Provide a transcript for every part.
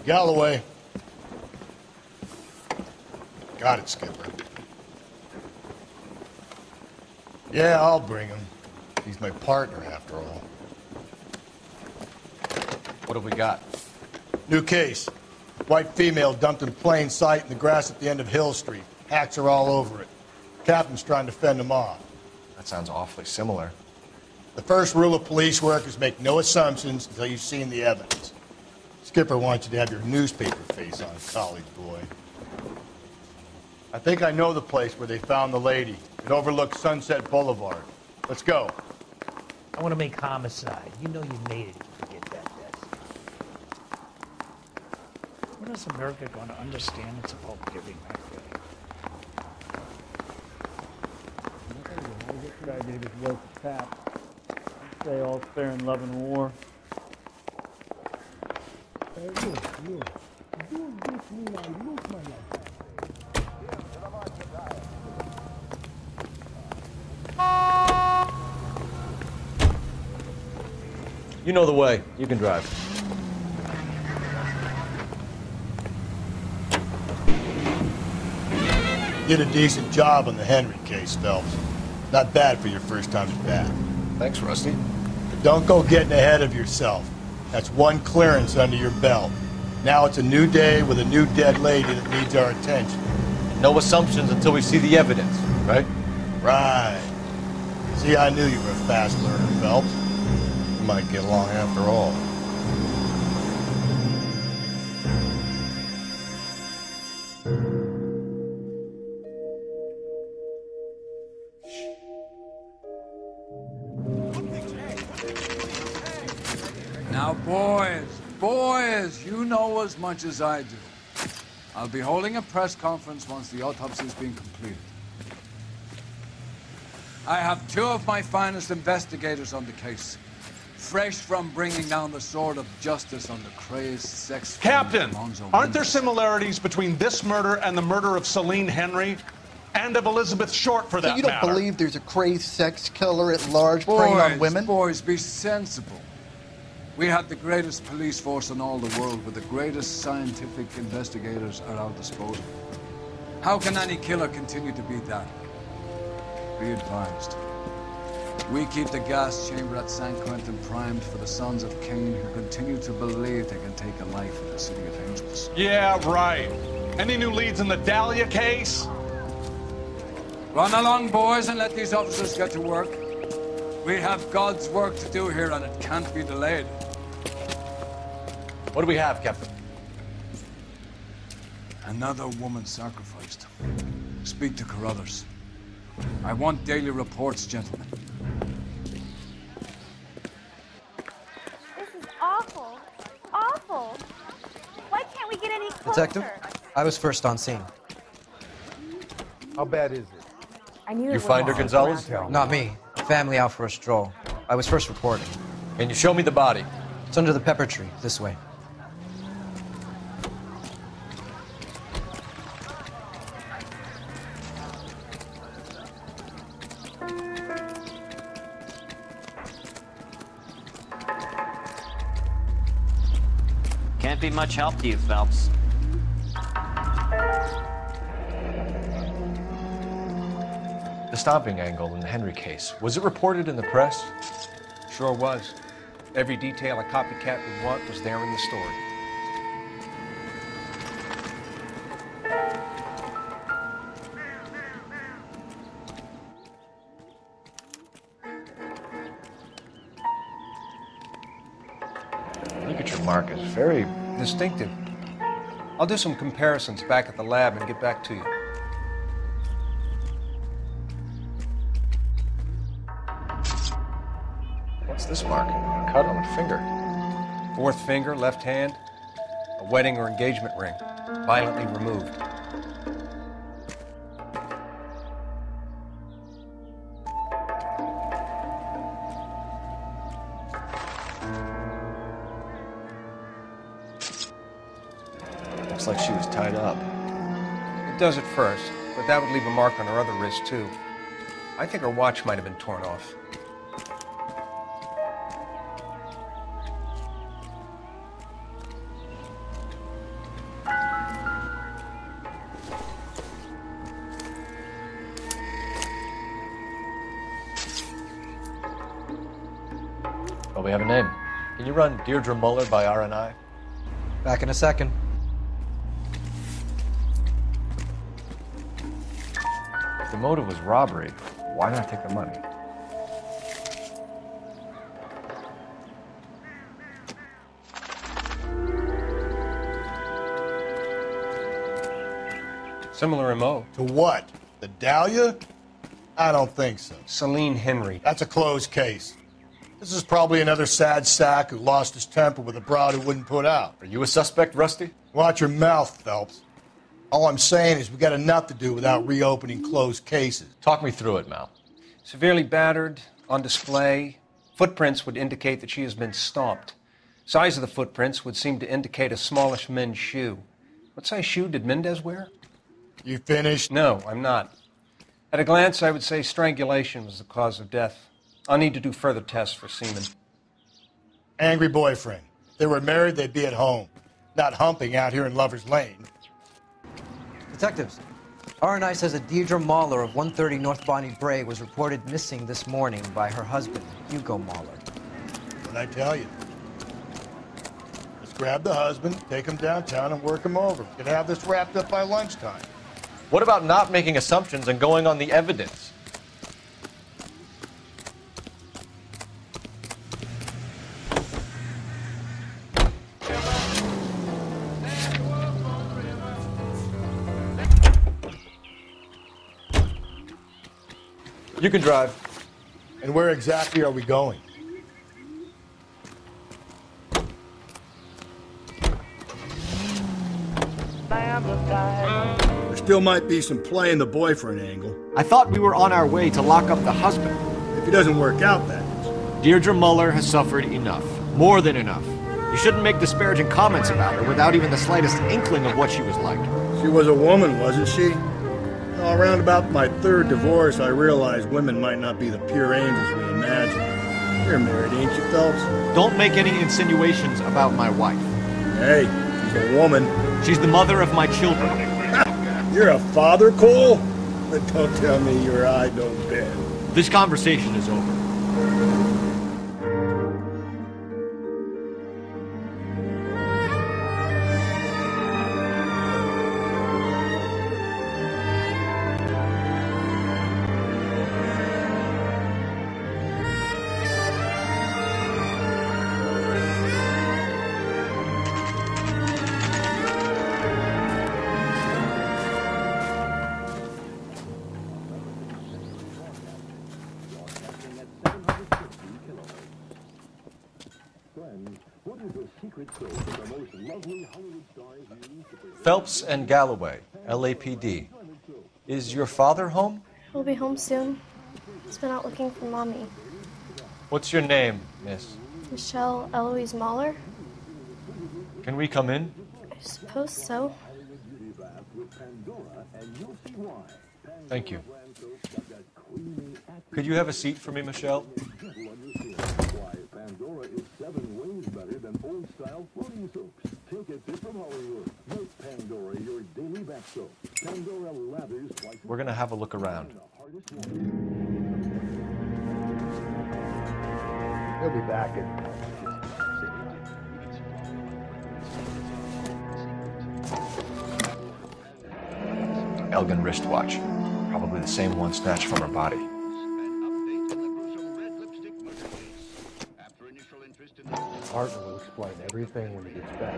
Galloway. Got it, Skipper. Yeah, I'll bring him. He's my partner, after all. What have we got? New case. White female dumped in plain sight in the grass at the end of Hill Street. Hacks are all over it. Captain's trying to fend them off. That sounds awfully similar. The first rule of police work is make no assumptions until you've seen the evidence. Skipper wants you to have your newspaper face on, college boy. I think I know the place where they found the lady. It overlooks Sunset Boulevard. Let's go. I want to make homicide. You know you made it if you get that desk. When is America going to understand it's about giving back? I gave his work a tap. Say all fair in love and war. You know the way. You can drive. Did a decent job on the Henry case, Phelps. Not bad for your first time at bat. Thanks, Rusty. But don't go getting ahead of yourself. That's one clearance under your belt. Now it's a new day with a new dead lady that needs our attention. No assumptions until we see the evidence, right? Right. See, I knew you were a fast learner, Phelps. We might get along after all. Now, boys, you know as much as I do. I'll be holding a press conference once the autopsy's been completed. I have two of my finest investigators on the case, fresh from bringing down the sword of justice on the crazed sex... Captain, aren't there similarities between this murder and the murder of Celine Henry? And of Elizabeth Short, for that matter? So you don't believe there's a crazed sex killer at large preying on women? Boys, be sensible. We have the greatest police force in all the world with the greatest scientific investigators at our disposal. How can any killer continue to be that? Be advised. We keep the gas chamber at San Quentin primed for the sons of Cain who continue to believe they can take a life in the City of Angels. Yeah, right. Any new leads in the Dahlia case? Run along, boys, and let these officers get to work. We have God's work to do here, and it can't be delayed. What do we have, Captain? Another woman sacrificed. Speak to Carruthers. I want daily reports, gentlemen. This is awful. Awful. Why can't we get any closer? Detective, I was first on scene. How bad is it? I knew You find her, Gonzalez? Not me. Family out for a stroll. I was first reporting. Can you show me the body? It's under the pepper tree, this way. Can't be much help to you, Phelps. The stomping angle in the Henry case, was it reported in the press? Sure was. Every detail a copycat would want was there in the story. Look at your mark, it's very Distinctive. I'll do some comparisons back at the lab and get back to you. What's this mark? A cut on the finger. Fourth finger, left hand. A wedding or engagement ring. Violently removed. Looks like she was tied up. It does at first, but that would leave a mark on her other wrist, too. I think her watch might have been torn off. Well, we have a name. Can you run Deirdre Muller by RNI? Back in a second. If the motive was robbery, why not take the money? Similar MO. To what? The Dahlia? I don't think so. Celine Henry. That's a closed case. This is probably another sad sack who lost his temper with a broad who wouldn't put out. Are you a suspect, Rusty? Watch your mouth, Phelps. All I'm saying is we got enough to do without reopening closed cases. Talk me through it, Mal. Severely battered, on display. Footprints would indicate that she has been stomped. Size of the footprints would seem to indicate a smallish men's shoe. What size shoe did Mendez wear? You finished? No, I'm not. At a glance, I would say strangulation was the cause of death. I'll need to do further tests for semen. Angry boyfriend. If they were married, they'd be at home, not humping out here in Lover's Lane. Detectives, RNI says that Deirdre Mahler of 130 North Bonnie Bray was reported missing this morning by her husband, Hugo Mahler. What'd I tell you? Let's grab the husband, take him downtown, and work him over. We could have this wrapped up by lunchtime. What about not making assumptions and going on the evidence? You can drive. And where exactly are we going? There still might be some play in the boyfriend angle. I thought we were on our way to lock up the husband. If he doesn't work out, that is. Deirdre Muller has suffered enough. More than enough. You shouldn't make disparaging comments about her without even the slightest inkling of what she was like. She was a woman, wasn't she? Around about my third divorce, I realized women might not be the pure angels we imagine. You're married, ain't you, Phelps? Don't make any insinuations about my wife. Hey, she's a woman. She's the mother of my children. You're a father, Cole? But don't tell me your eye don't bend. This conversation is over. Phelps and Galloway, LAPD. Is your father home? He'll be home soon. He's been out looking for Mommy. What's your name, miss? Michelle Eloise Mahler? Can we come in? I suppose so. Thank you. Could you have a seat for me, Michelle? We're going to have a look around. He'll be back in. Elgin wristwatch. Probably the same one snatched from her body. Partner will explain everything when he gets back.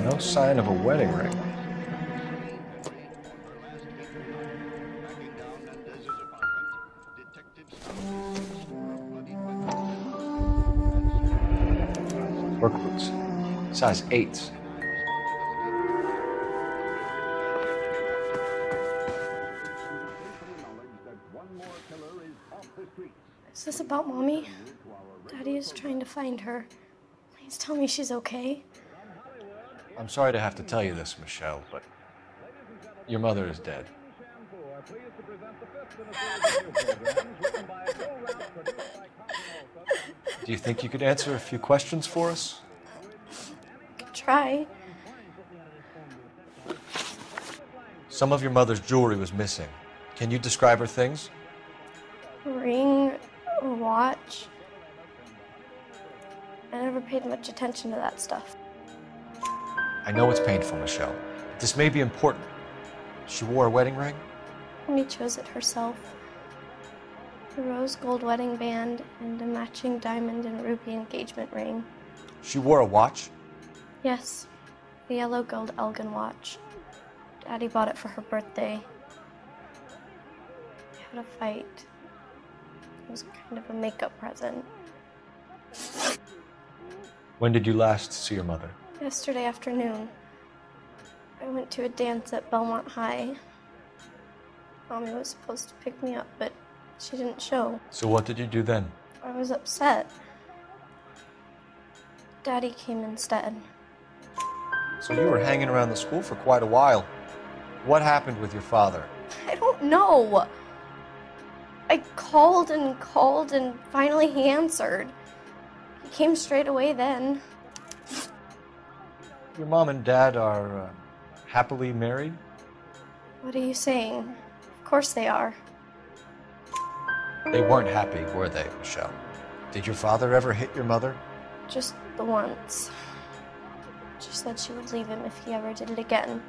No sign of a wedding ring. Work boots. Size 8s. Is this about Mommy? Daddy is trying to find her. Please tell me she's okay. I'm sorry to have to tell you this, Michelle, but your mother is dead. Do you think you could answer a few questions for us? Try. Some of your mother's jewelry was missing. Can you describe her things? Ring, a watch. I never paid much attention to that stuff. I know it's painful, Michelle, but this may be important. She wore a wedding ring? Mommy chose it herself. A rose gold wedding band and a matching diamond and ruby engagement ring. She wore a watch? Yes, the yellow gold Elgin watch. Daddy bought it for her birthday. We had a fight. It was kind of a makeup present. When did you last see your mother? Yesterday afternoon. I went to a dance at Belmont High. Mommy was supposed to pick me up, but she didn't show. So what did you do then? I was upset. Daddy came instead. So you were hanging around the school for quite a while. What happened with your father? I don't know. I called and finally he answered. He came straight away then. Your mom and dad are happily married? What are you saying? Of course they are. They weren't happy, were they, Michelle? Did your father ever hit your mother? Just the once. She said she would leave him if he ever did it again.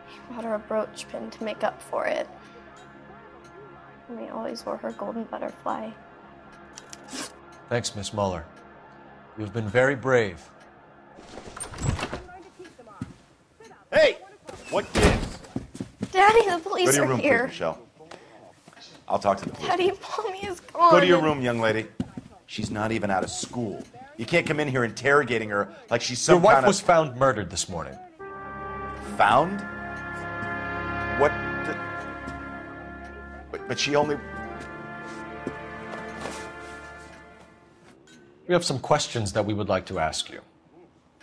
He bought her a brooch pin to make up for it. And he always wore her golden butterfly. Thanks, Miss Muller. You've been very brave. Hey! What gives? Daddy, the police Go to your are room, here. please, Michelle. I'll talk to the police. Daddy, Mommy is gone. Go to your room, young lady. She's not even out of school. You can't come in here interrogating her like she's some Your wife kind of... was found murdered this morning. Found? What the... But she only... We have some questions that we would like to ask you.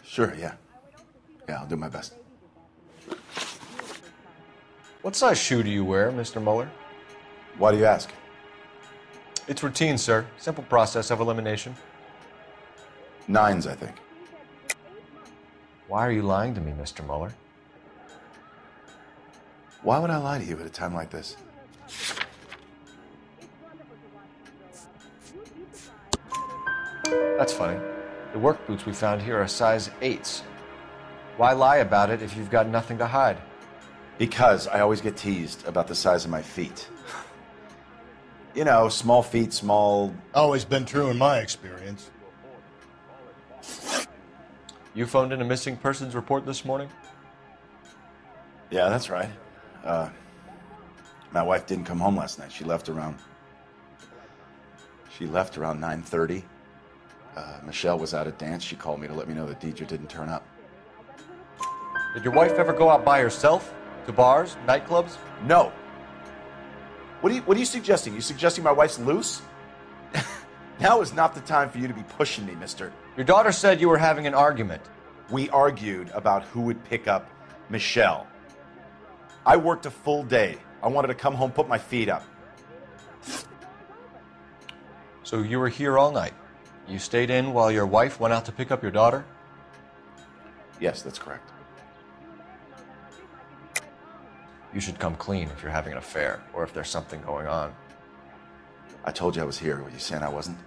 Sure, yeah. Yeah, I'll do my best. What size shoe do you wear, Mr. Muller? Why do you ask? It's routine, sir. Simple process of elimination. 9s, I think. Why are you lying to me, Mr. Muller? Why would I lie to you at a time like this? That's funny. The work boots we found here are size 8s. Why lie about it if you've got nothing to hide? Because I always get teased about the size of my feet. You know, small feet, small... Always been true in my experience. You phoned in a missing persons report this morning? Yeah, that's right. My wife didn't come home last night. She left around 9:30. Michelle was out at dance. She called me to let me know that Deidre didn't turn up. Did your wife ever go out by herself? To bars? Nightclubs? No. What are you suggesting? You suggesting my wife's loose? Now is not the time for you to be pushing me, mister. Your daughter said you were having an argument. We argued about who would pick up Michelle. I worked a full day. I wanted to come home, put my feet up. So you were here all night? You stayed in while your wife went out to pick up your daughter? Yes, that's correct. You should come clean if you're having an affair, or if there's something going on. I told you I was here. Were you saying I wasn't?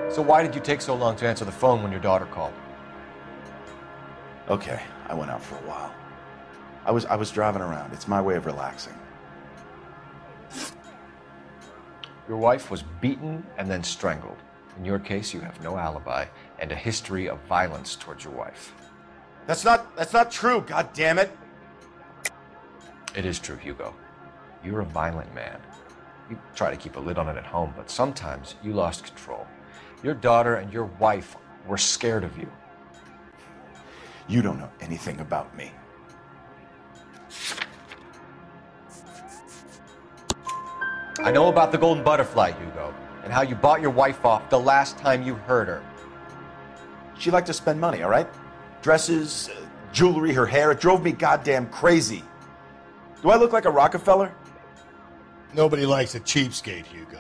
So why did you take so long to answer the phone when your daughter called? Okay, I went out for a while. I was driving around. It's my way of relaxing. Your wife was beaten and then strangled. In your case, you have no alibi and a history of violence towards your wife. That's not true, God damn it. It is true, Hugo. You're a violent man. You try to keep a lid on it at home, but sometimes you lost control. Your daughter and your wife were scared of you. You don't know anything about me. I know about the golden butterfly, Hugo, and how you bought your wife off the last time you heard her. She liked to spend money, all right? Dresses, jewelry, her hair. It drove me goddamn crazy. Do I look like a Rockefeller? Nobody likes a cheapskate, Hugo.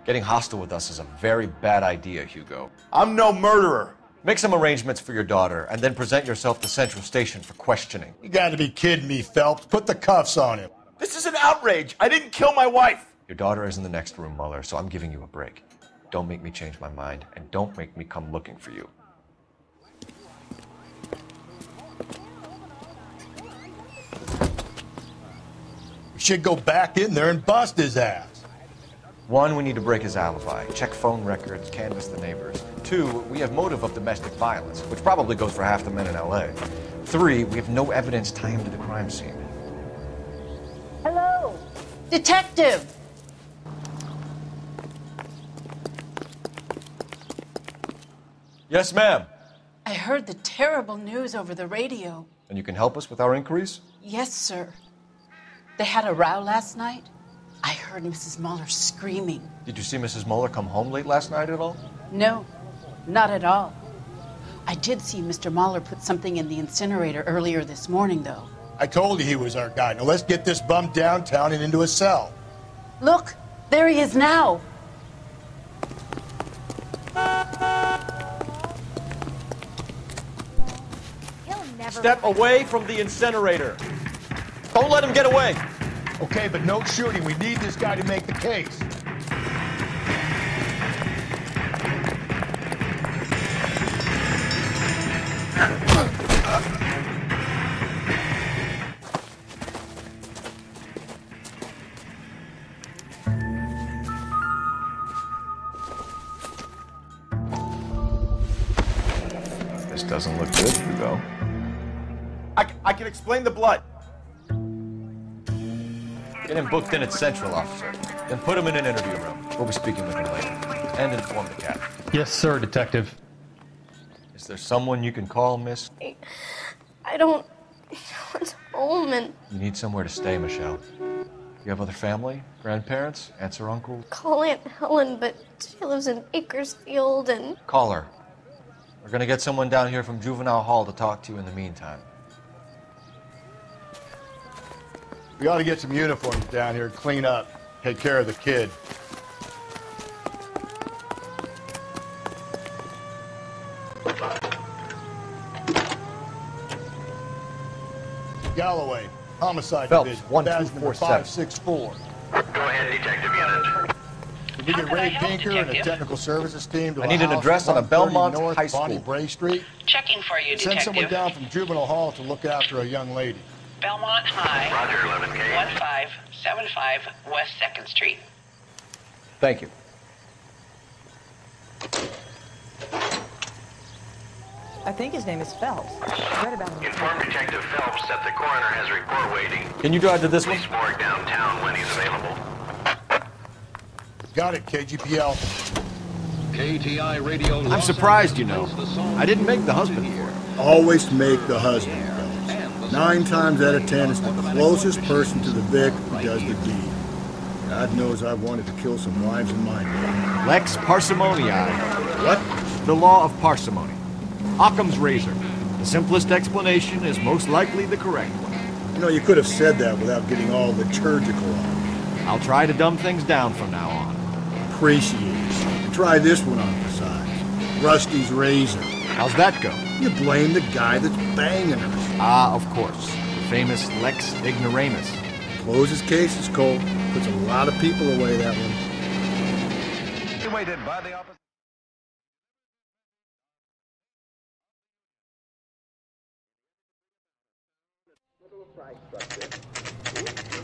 Getting hostile with us is a very bad idea, Hugo. I'm no murderer. Make some arrangements for your daughter, and then present yourself to Central Station for questioning. You gotta be kidding me, Phelps. Put the cuffs on him. This is an outrage. I didn't kill my wife. Your daughter is in the next room, Mueller, so I'm giving you a break. Don't make me change my mind, and don't make me come looking for you. We should go back in there and bust his ass. 1, we need to break his alibi. Check phone records, canvass the neighbors. 2, we have motive of domestic violence, which probably goes for half the men in L.A. 3, we have no evidence tying him to the crime scene. Hello? Detective! Yes, ma'am. I heard the terrible news over the radio. And you can help us with our inquiries? Yes, sir. They had a row last night. I heard Mrs. Mueller screaming. Did you see Mrs. Mueller come home late last night at all? No, not at all. I did see Mr. Mueller put something in the incinerator earlier this morning, though. I told you he was our guy. Now let's get this bum downtown and into a cell. Look, there he is now. Step away from the incinerator. Don't let him get away. Okay, but no shooting. We need this guy to make the case. This doesn't look good, Hugo. I can explain the blood. Get him booked in at Central, officer. Then put him in an interview room. We'll be speaking with him later. And inform the captain. Yes, sir, Detective. Is there someone you can call, miss? I don't want home and You need somewhere to stay, Michelle. You have other family? Grandparents? Aunts or uncles? call Aunt Helen, but she lives in Bakersfield and Call her. We're gonna get someone down here from Juvenile Hall to talk to you in the meantime. We ought to get some uniforms down here, clean up, take care of the kid. Galloway, Homicide Phelps, Division, 1247. 564. Go ahead, Detective Unit. Did we get Ray Pinker and a technical services team to I need an house address on a 130 Belmont North High School. Bonnie Bray Street? Checking for you, Send someone Detective. down from Juvenile Hall to look after a young lady. Belmont High. Roger, 11K. 1575 West 2nd Street. Thank you. I think his name is Phelps. I read about him. Inform Detective Phelps that the coroner has a report waiting. Can you drive to this one? Police morgue downtown when he's available. Got it, KGPL. KTI Radio. I'm surprised, you know. I didn't make the husband for it. Always make the husband. 9 times out of 10, it's the closest person to the Vic who does the deed. God knows I've wanted to kill some wives in my day. Lex parsimoniae. What? The law of parsimony. Occam's razor. The simplest explanation is most likely the correct one. You know, you could have said that without getting all liturgical on me. I'll try to dumb things down from now on. Appreciate it. And try this one on for size. Rusty's razor. How's that go? You blame the guy that's banging her. Ah, of course. The famous Lex ignoramus. Closes cases, Cole. Puts a lot of people away, that one. You waited by the opposite.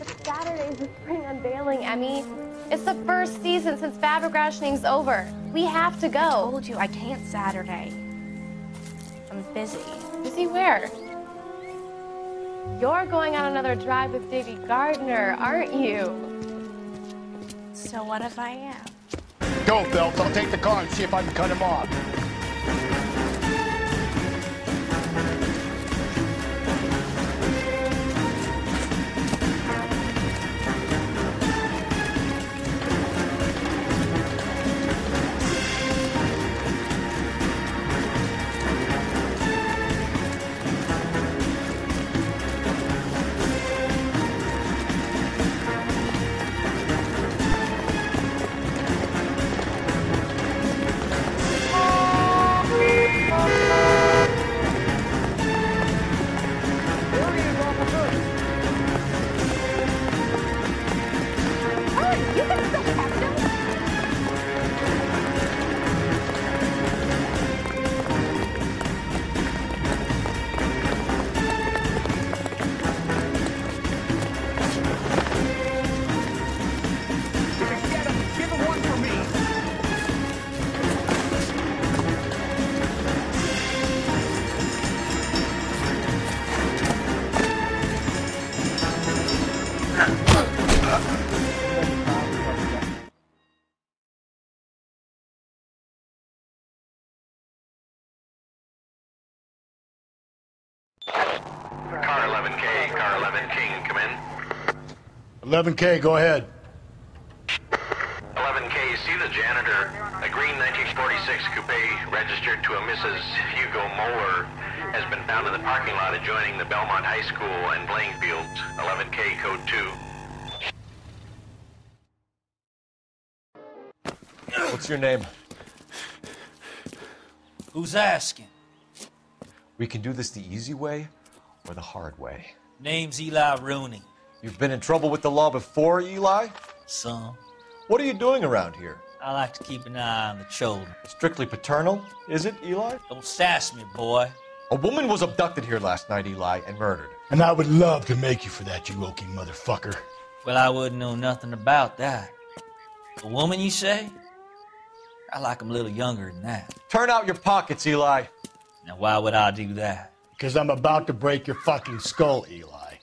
It's Saturday's the spring unveiling, Emmy. It's the first season since fabric rationing's over. We have to go. I told you I can't Saturday. I'm busy. Busy where? You're going on another drive with Davy Gardner, aren't you? So what if I am? Go, Phelps. I'll take the car and see if I can cut him off. Car 11K, car 11 King, come in. 11K, go ahead. 11K, see the janitor. A green 1946 coupe registered to a Mrs. Hugo Moeller has been found in the parking lot adjoining the Belmont High School and playing fields. 11K, code 2. What's your name? Who's asking? We can do this the easy way or the hard way. Name's Eli Rooney. You've been in trouble with the law before, Eli? Some. What are you doing around here? I like to keep an eye on the children. Strictly paternal, is it, Eli? Don't sass me, boy. A woman was abducted here last night, Eli, and murdered. And I would love to make you for that, you Okie motherfucker. Well, I wouldn't know nothing about that. A woman, you say? I like 'em a little younger than that. Turn out your pockets, Eli. Now, why would I do that? Because I'm about to break your fucking skull, Eli.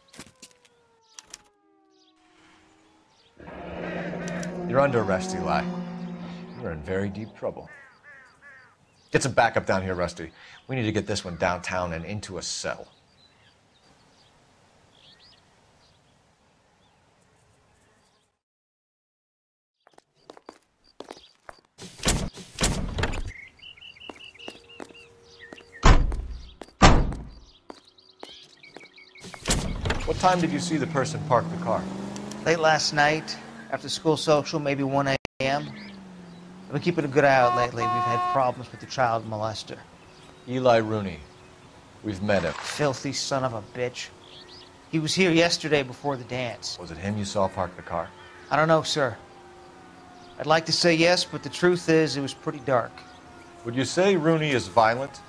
You're under arrest, Eli. You're in very deep trouble. Get some backup down here, Rusty. We need to get this one downtown and into a cell. What time did you see the person park the car? Late last night, after school social, maybe 1 a.m. I've been keeping a good eye out lately. We've had problems with the child molester. Eli Rooney. We've met him. Filthy son of a bitch. He was here yesterday before the dance. Was it him you saw park the car? I don't know, sir. I'd like to say yes, but the truth is it was pretty dark. Would you say Rooney is violent?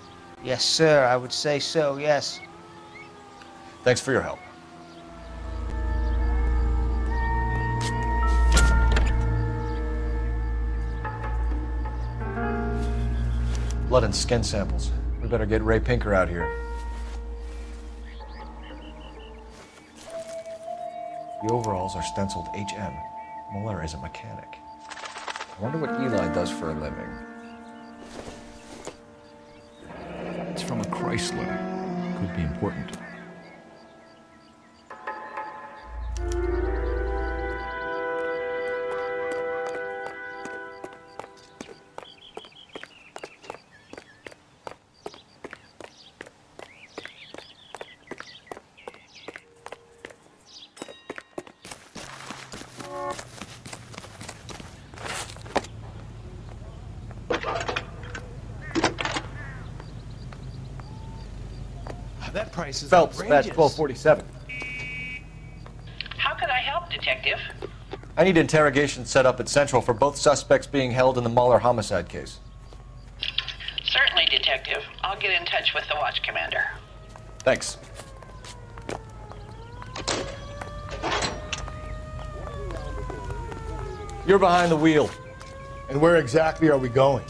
Yes, sir. I would say so, yes. Thanks for your help. Blood and skin samples. We better get Ray Pinker out here. The overalls are stenciled HM. Mueller is a mechanic. I wonder what Eli does for a living. It's from a Chrysler. Could be important. That price is Phelps, badge outrageous. 1247. How can I help, Detective? I need interrogation set up at Central for both suspects being held in the Mueller homicide case. Certainly, Detective. I'll get in touch with the watch commander. Thanks. You're behind the wheel. And where exactly are we going?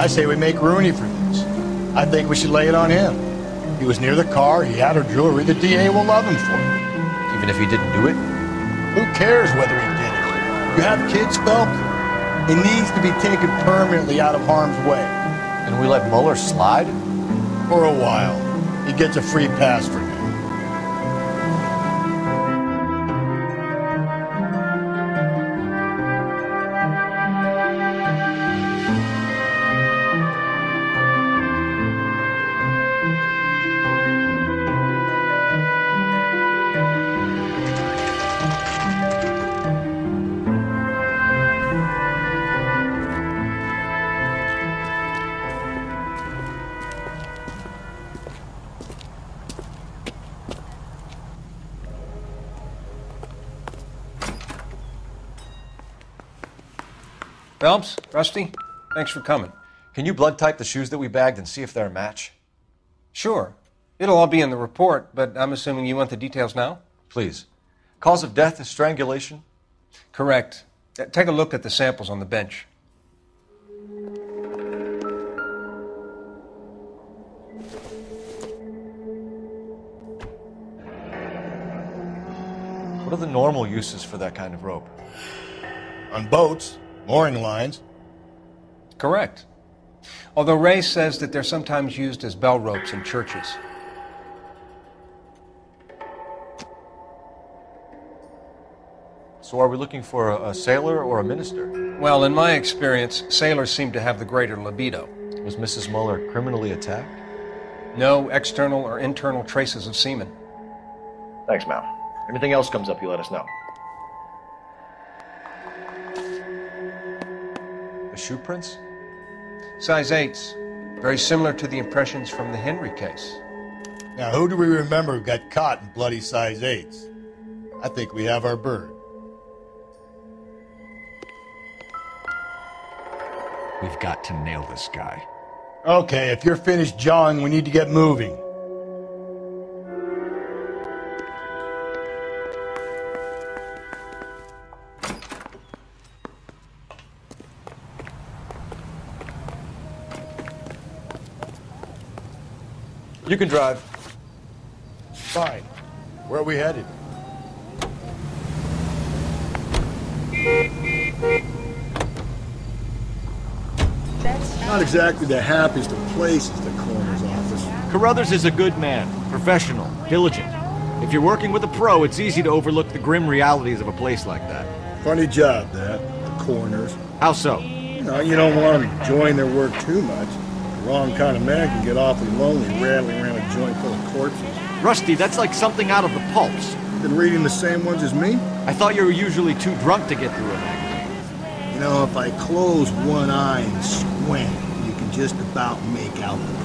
I say we make Rooney for this. I think we should lay it on him. He was near the car, he had her jewelry, the DA will love him for it. Even if he didn't do it? Who cares whether he did it? You have kids, Phelps? He needs to be taken permanently out of harm's way. And we let Mueller slide? For a while. He gets a free pass for now. Phelps, Rusty, thanks for coming. Can you blood type the shoes that we bagged and see if they're a match? Sure. It'll all be in the report, but I'm assuming you want the details now? Please. Cause of death is strangulation? Correct. Take a look at the samples on the bench. What are the normal uses for that kind of rope? On boats, mooring lines. Correct. Although Ray says that they're sometimes used as bell ropes in churches. So are we looking for a sailor or a minister? Well, in my experience, sailors seem to have the greater libido. Was Mrs. Mueller criminally attacked? No external or internal traces of semen. Thanks, Mal. Anything else comes up, you let us know. The shoe prints? Size 8s. Very similar to the impressions from the Henry case. Now, who do we remember got caught in bloody size 8s? I think we have our bird. We've got to nail this guy. Okay, if you're finished jawing, we need to get moving. You can drive. Fine. Where are we headed? Not exactly the happiest of places, the coroner's office. Carruthers is a good man, professional, diligent. If you're working with a pro, it's easy to overlook the grim realities of a place like that. Funny job, that, the coroner's. How so? You don't want them enjoying their work too much. The wrong kind of man can get awfully lonely rattling around a joint full of corpses. Rusty, that's like something out of the pulps. Been reading the same ones as me? I thought you were usually too drunk to get through a magazine. If I close one eye and squint, you can just about make out the print.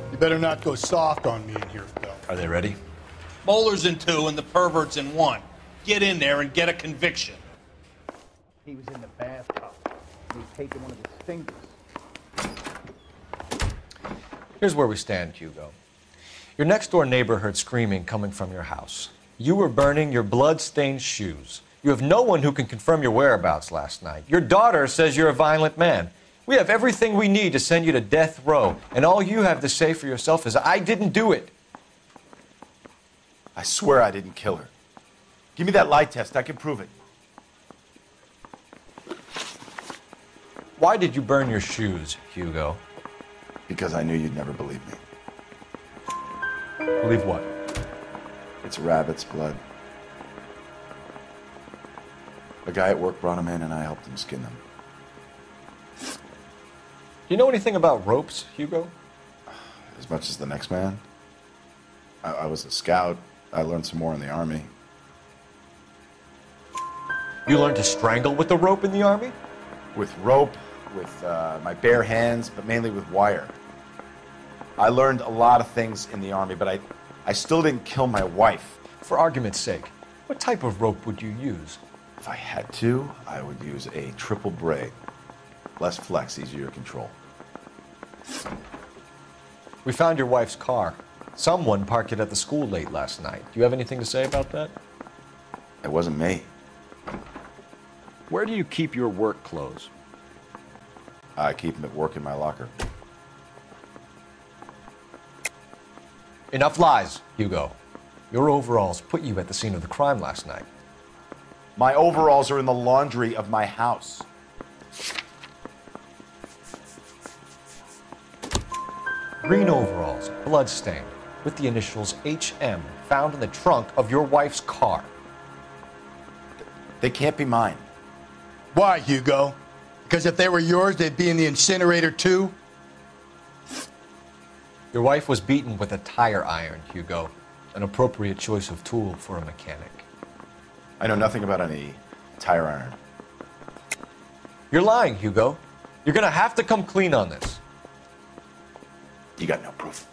You better not go soft on me in here, Phil. Are they ready? Bowler's in 2 and the pervert's in 1. Get in there and get a conviction. He was in the bathtub. He was taking one of his fingers. Here's where we stand, Hugo. Your next-door neighbor heard screaming coming from your house. You were burning your blood-stained shoes. You have no one who can confirm your whereabouts last night. Your daughter says you're a violent man. We have everything we need to send you to death row, and all you have to say for yourself is, I didn't do it. I swear I didn't kill her. Give me that lie test. I can prove it. Why did you burn your shoes, Hugo? Because I knew you'd never believe me. Believe what? It's rabbit's blood. A guy at work brought them in and I helped him skin them. Do you know anything about ropes, Hugo? As much as the next man. I was a scout. I learned some more in the Army. You learned to strangle with the rope in the Army? With rope, with my bare hands, but mainly with wire. I learned a lot of things in the Army, but I still didn't kill my wife. For argument's sake, what type of rope would you use? If I had to, I would use a triple braid. Less flex, easier to control. We found your wife's car. Someone parked it at the school late last night. Do you have anything to say about that? It wasn't me. Where do you keep your work clothes? I keep them at work in my locker. Enough lies, Hugo. Your overalls put you at the scene of the crime last night. My overalls are in the laundry of my house. Green overalls, bloodstained, with the initials HM found in the trunk of your wife's car. They can't be mine. Why, Hugo? Because if they were yours, they'd be in the incinerator too? Your wife was beaten with a tire iron, Hugo. An appropriate choice of tool for a mechanic. I know nothing about any tire iron. You're lying, Hugo. You're gonna have to come clean on this. You got no proof.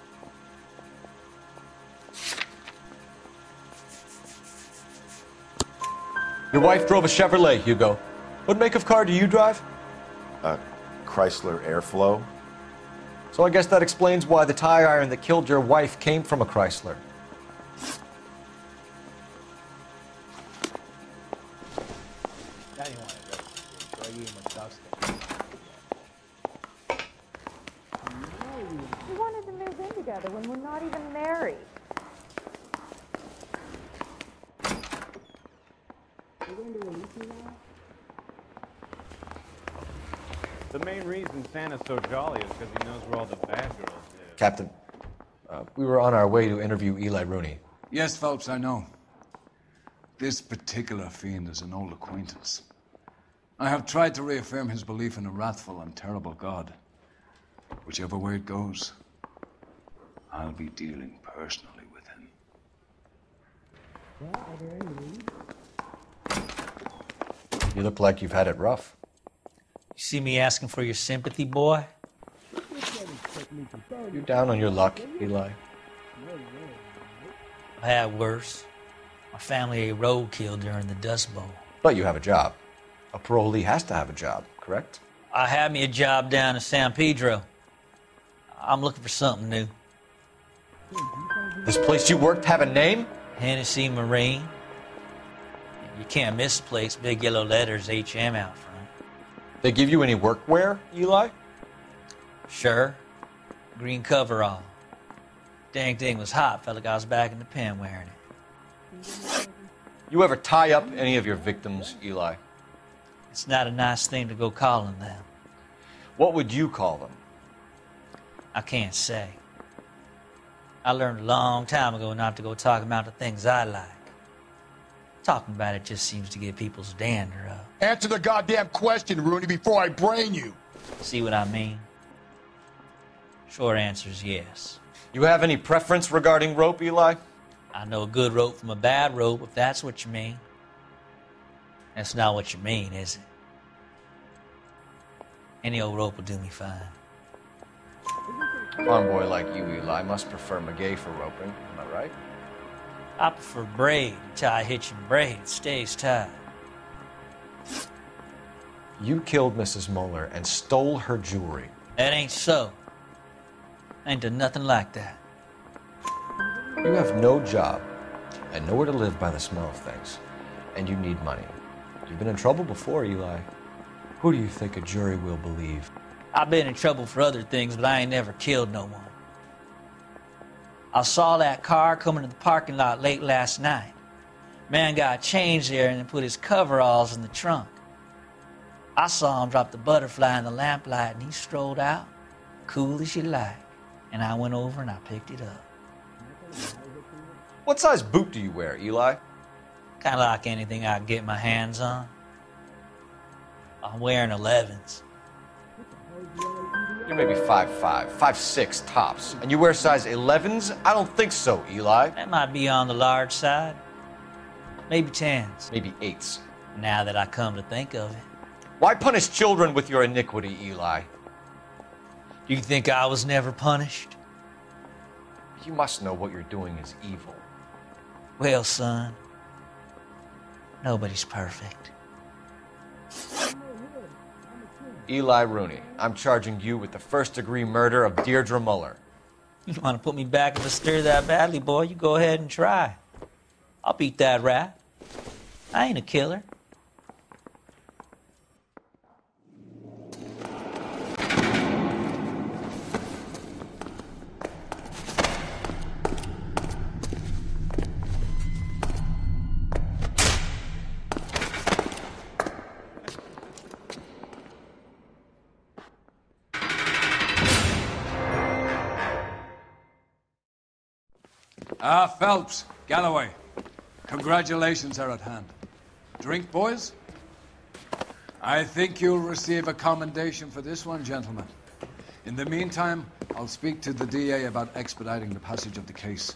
Your wife drove a Chevrolet, Hugo. What make of car do you drive? A Chrysler Airflow. So I guess that explains why the tire iron that killed your wife came from a Chrysler. We wanted to move in together when we're not even married. The main reason Santa's so jolly is because he knows where all the bad girls live. Captain, we were on our way to interview Eli Rooney. Yes, Phelps, I know. This particular fiend is an old acquaintance. I have tried to reaffirm his belief in a wrathful and terrible God. Whichever way it goes, I'll be dealing personally with him. You look like you've had it rough. You see me asking for your sympathy, boy? You down on your luck, Eli? I had worse. My family ate roadkill during the Dust Bowl. But you have a job. A parolee has to have a job, correct? I had me a job down in San Pedro. I'm looking for something new. This place you worked have a name? Hennessy Marine. You can't miss the place. Big yellow letters, HM out front. They give you any workwear, Eli? Sure. Green coverall. Dang thing was hot. Felt like I was back in the pen wearing it. You ever tie up any of your victims, Eli? It's not a nice thing to go calling them. What would you call them? I can't say. I learned a long time ago not to go talking about the things I like. Talking about it just seems to get people's dander up. Answer the goddamn question, Rooney, before I brain you. See what I mean? Short answer is yes. You have any preference regarding rope, Eli? I know a good rope from a bad rope, if that's what you mean. That's not what you mean, is it? Any old rope will do me fine. A farm boy like you, Eli, must prefer maguey for roping. Am I right? I prefer braid. Tie a hitch and braid. It stays tied. You killed Mrs. Moeller and stole her jewelry. That ain't so. I ain't done nothing like that. You have no job and nowhere to live by the smell of things. And you need money. You've been in trouble before, Eli. Who do you think a jury will believe? I've been in trouble for other things, but I ain't never killed no one. I saw that car coming to the parking lot late last night. Man got changed there and then put his coveralls in the trunk. I saw him drop the butterfly in the lamplight and he strolled out, cool as you like. And I went over and I picked it up. What size boot do you wear, Eli? Kind of like anything I can get my hands on. I'm wearing 11s. You're maybe 5'5", 5'6", tops. And you wear size 11s? I don't think so, Eli. That might be on the large side. Maybe 10s. Maybe 8s. Now that I come to think of it. Why punish children with your iniquity, Eli? Do you think I was never punished? You must know what you're doing is evil. Well, son, nobody's perfect. Eli Rooney, I'm charging you with the first-degree murder of Deirdre Muller. You want to put me back in the stir that badly, boy? You go ahead and try. I'll beat that rap. I ain't a killer. Phelps, Galloway, congratulations are at hand. Drink, boys? I think you'll receive a commendation for this one, gentlemen. In the meantime, I'll speak to the DA about expediting the passage of the case.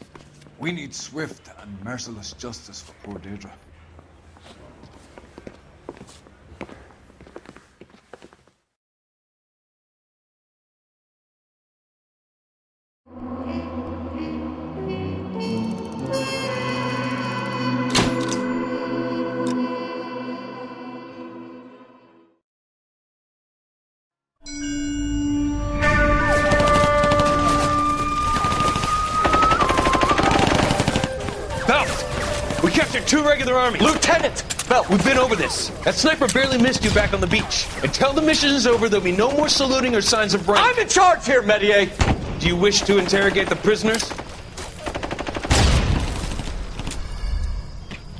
We need swift and merciless justice for poor Deirdre. We captured 2 regular armies. Lieutenant! Phelps, we've been over this. That sniper barely missed you back on the beach. Until the mission is over, there'll be no more saluting or signs of rank. I'm in charge here, Medier! Do you wish to interrogate the prisoners?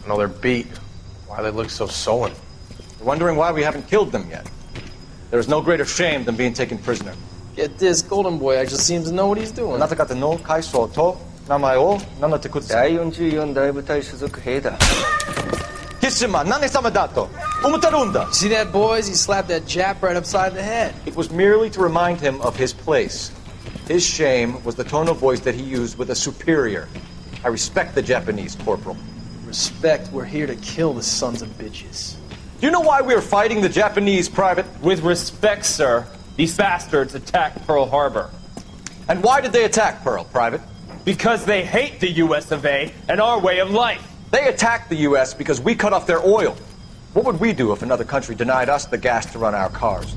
No, they're beat. Why they look so sullen? They're wondering why we haven't killed them yet. There is no greater shame than being taken prisoner. Get this, Golden Boy actually seems to know what he's doing. あなた方の会社と名前を名乗ってください。第44大部隊所属兵だ。キスマ何様だと思ってるんだ。 See that, boys? He slapped that Jap right upside the head. It was merely to remind him of his place. His shame was the tone of voice that he used with a superior. I respect the Japanese, Corporal. Respect, we're here to kill the sons of bitches. Do you know why we are fighting the Japanese, Private? With respect, sir, these bastards attacked Pearl Harbor. And why did they attack Pearl, Private? Because they hate the US of A and our way of life. They attacked the US because we cut off their oil. What would we do if another country denied us the gas to run our cars?